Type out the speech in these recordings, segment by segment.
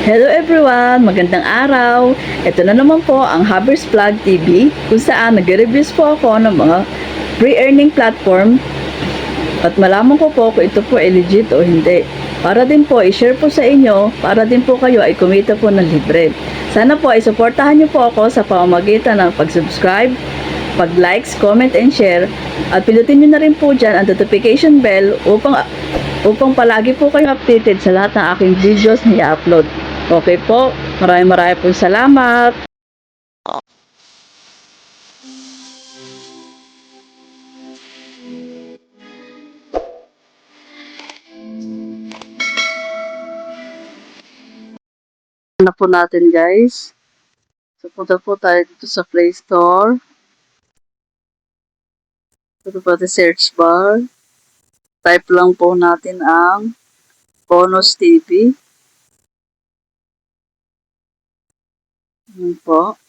Hello everyone! Magandang araw! Ito na naman po ang Habers Vlog TV kung saan nag-reviews po ako ng mga pre-earning platform at malaman ko po kung ito po ay legit o hindi. Para din po i-share po sa inyo, para din po kayo ay kumita po ng libre. Sana po ay suportahan niyo po ako sa pamamagitan ng pag-subscribe, pag-likes, comment, and share. At pindutin niyo na rin po dyan ang notification bell upang palagi po kayong updated sa lahat ng aking videos na i-upload. Okay po, maraming po salamat. Ano po natin guys. So punta po tayo dito sa Play Store. Ito po sa search bar. Type lang po natin ang Bonus TV. Yan po.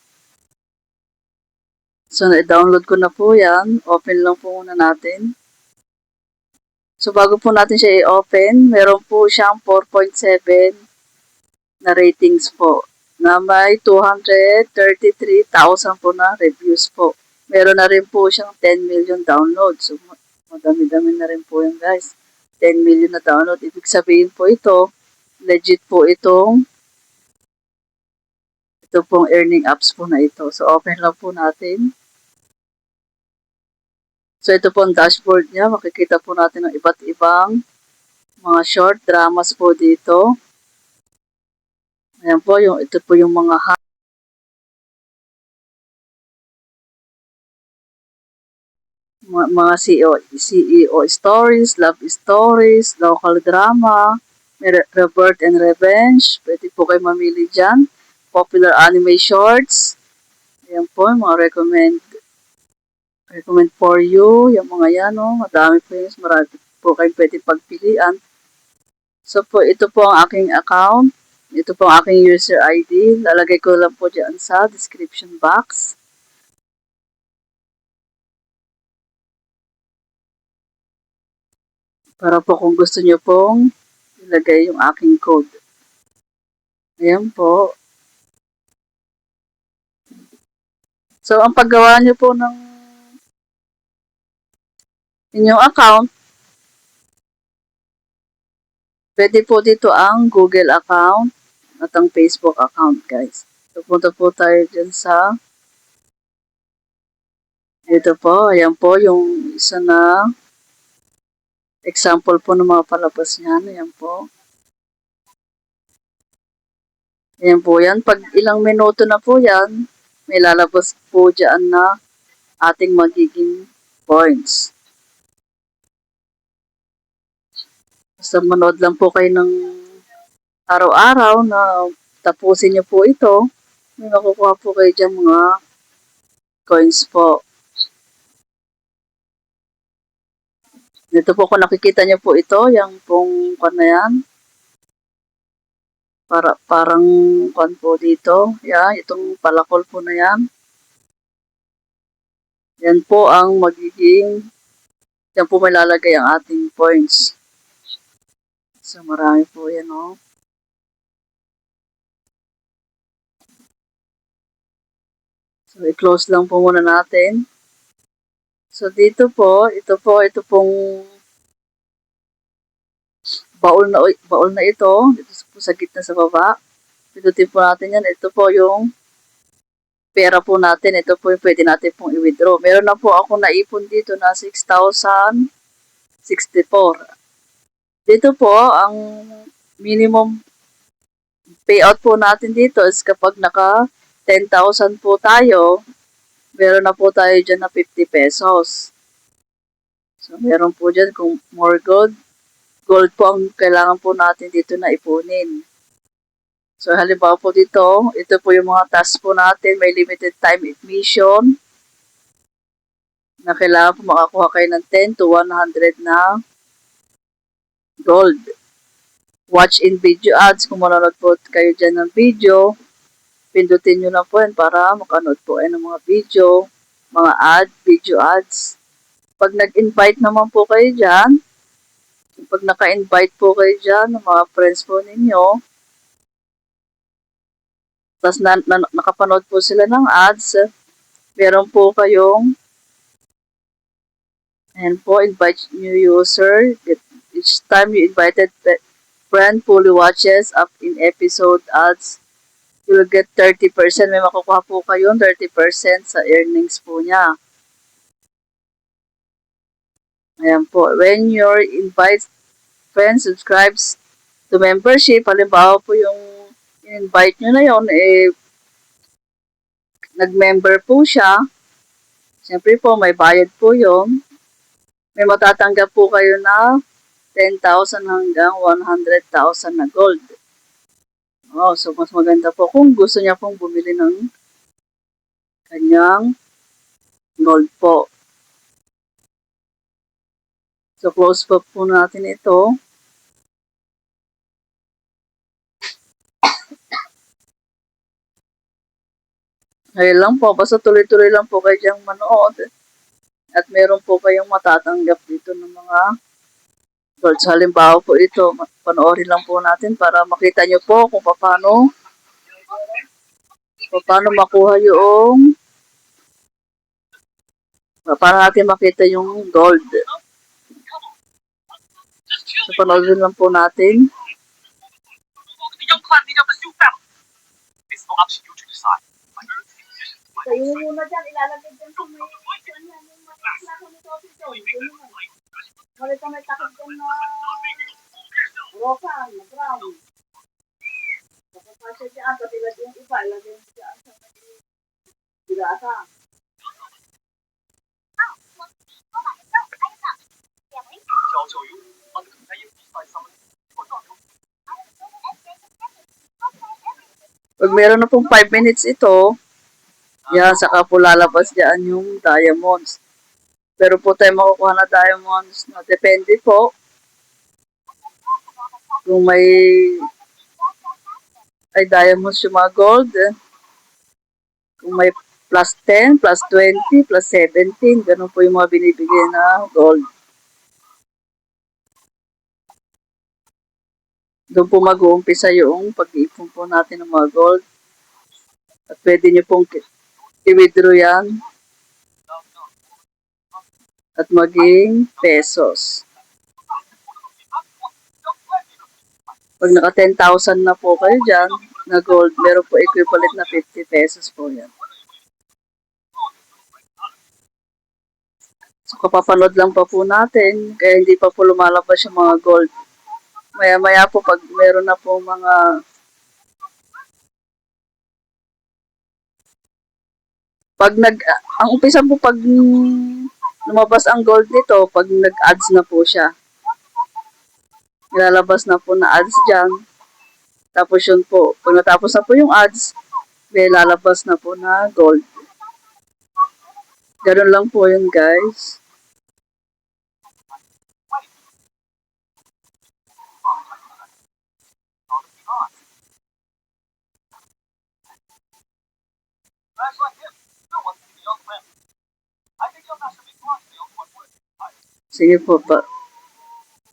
So, na-download ko na po yan. Open lang po muna natin. So, bago po natin siya i-open, meron po siyang 4.7 na ratings po. Na may 233,000 po na reviews po. Meron na rin po siyang 10 million downloads. So, madami-dami na rin po yan guys. 10 million na download. Ibig sabihin po ito, legit po ito pong earning apps po na ito. So, open lang po natin. So, ito po ang dashboard niya. Makikita po natin ang iba't ibang mga short dramas po dito. Ayan po, ito po yung mga CEO stories, love stories, local drama, Rebirth and Revenge. Pwede po kayo mamili dyan. Popular anime shorts. Ayan po, mga recommend for you. Yung mga yan, no? Madami po yun. Marami po kayo pwede pagpilian. So po, ito po ang aking account. Ito po ang aking user ID. Lalagay ko lang po dyan sa description box. Para po kung gusto nyo pong ilagay yung aking code. Ayan po. So, ang paggawa nyo po ng inyong account, pwede po dito ang Google account at ang Facebook account, guys. So, punta po tayo dyan sa dito po. Ayan po yung isa na example po ng mga palabas niyan. Ayan po. Ayan po yan. Pag ilang minuto na po yan, may lalabas po dyan na ating magiging points. Basta manood lang po kayo ng araw-araw na tapusin niyo po ito. May makukuha po kayo dyan mga coins po. Dito po kung nakikita niyo po ito, yung pong na yan. Parang kwan po dito. Yan, itong palakol po na yan. Yan po ang magiging, yan po may lalagay ang ating points. So marami po yan, oh. So i-close lang po muna natin. So dito po, ito pong baul na ito. Dito po sa gitna sa baba. Pindutin po natin yan. Ito po yung pera po natin. Ito po yung pwede natin pong i-withdraw. Meron na po ako naipon dito na 6,064. Dito po, ang minimum payout po natin dito is kapag naka 10,000 po tayo, meron na po tayo dyan na 50 pesos. So, meron po dyan kung more gold po ang kailangan po natin dito na ipunin. So, halimbawa po dito, ito po yung mga tasks po natin. May limited time admission na kailangan po makakuha kayo ng 10 to 100 na gold. Watch in video ads. Kung manonood po kayo dyan ng video, pindutin nyo na po yan para makanood po kayo ng mga video, mga video ads. Pag nag-invite naman po kayo dyan, pag naka-invite po kayo dyan ng mga friends po ninyo, Tapos nakapanood po sila ng ads. Meron po kayong, and po, invite new user. Each time you invited friend fully watches up in episode ads, you will get 30%. May makukuha po kayo 30% sa earnings po niya. Ayan po. When your invite friend subscribes to membership, halimbawa po yung invite nyo na yon, nag-member po siya. Siyempre po, may bayad po yun. May matatanggap po kayo na 10,000 hanggang 100,000 na gold. Oh, so mas maganda po kung gusto niya pong bumili ng kanyang gold po. So close po natin ito. Ngayon lang po, basta tuloy-tuloy lang po kayo diyang manood. At meron po kayong matatanggap dito ng mga gold. So halimbawa po ito, panoorin lang po natin para makita nyo po kung paano makuha yung para natin makita yung gold. So panoorin lang po natin. Kayo muna dyan, ilalagay dyan sa may lako ni Topi Joy. Malit na may takip dyan na rokan, na brown. Kapag siya dyan, katulad yung iba, ilagay mo dyan sa may bilata. Pag meron na pong 5 minutes ito, yan, saka po lalabas dyan yung diamonds. Pero po tayo makukuha na diamonds na depende po kung may diamonds yung mga gold. Kung may plus 10, plus 20, plus 17, ganun po yung mga binibigay na gold. Doon po mag-uumpisa yung pag-iipon po natin ng mga gold. At pwede nyo pong i-withdraw yan at maging pesos. Pag naka 10,000 na po kayo dyan na gold, meron po equivalent na 50 pesos po yan. So kapapanood lang pa po natin, kaya hindi pa po lumalabas yung mga gold. Maya-maya po pag meron na po mga ang umpisa po pag lumabas ang gold nito, pag nag-ads na po siya. Nilalabas na po na ads dyan. Tapos yun po, pag natapos na po yung ads, may lalabas na po na gold. Ganun lang po yun, guys. Sige po,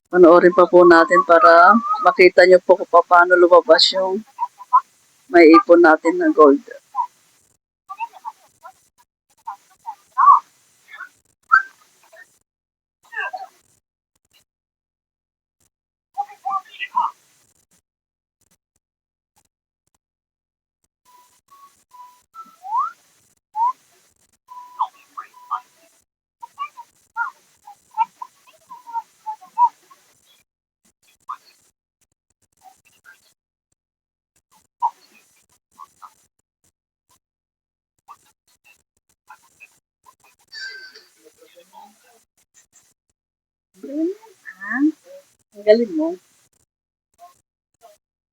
panoorin pa po natin para makita nyo po kung paano lumabas yung may ipon natin na gold. Ang galing mo.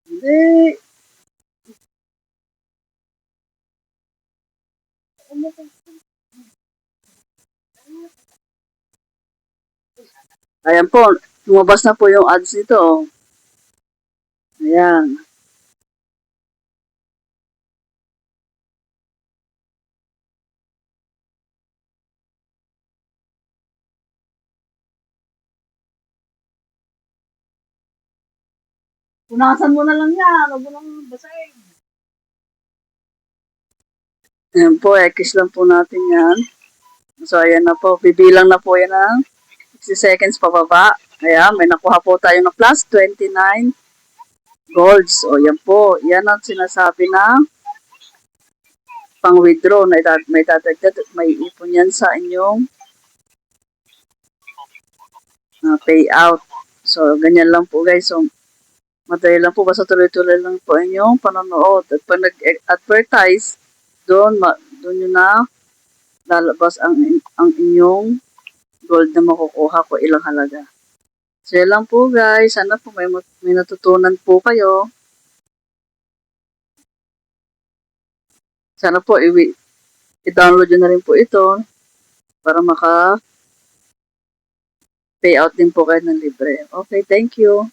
Hindi. Ayan po, lumabas na po yung ads nito. Ayan. Punasan mo na lang yan, huwag mo nang basahin. Ayan po, X lang po natin yan. So, ayan na po. Bibilang na po yan ng 60 seconds pababa. Ayan, may nakuha po tayo na plus 29 golds. O, yan po. Yan ang sinasabi na pang-withdraw na may dadagdag at may ipon yan sa inyong payout. So, ganyan lang po guys. So, madali lang po. Basta tuloy-tuloy lang po inyong panonood. At pag nag-advertise, doon nyo na lalabas ang inyong gold na makukuha ko ilang halaga. So, yan lang po guys. Sana po may natutunan po kayo. Sana po i-download nyo na rin po ito para payout din po kayo ng libre. Okay, thank you.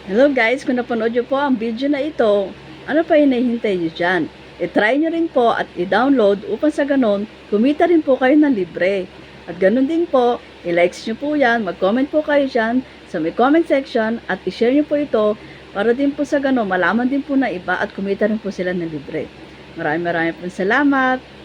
Hello guys, kung napanood nyo po ang video na ito, ano pa hinahintay nyo dyan? I-try nyo rin po at i-download upang sa ganon, kumita rin po kayo ng libre. At ganon din po, i-likes nyo po yan, mag-comment po kayo dyan sa may comment section at i-share nyo po ito para din po sa ganon, malaman din po na iba at kumita rin po sila ng libre. Maraming po salamat!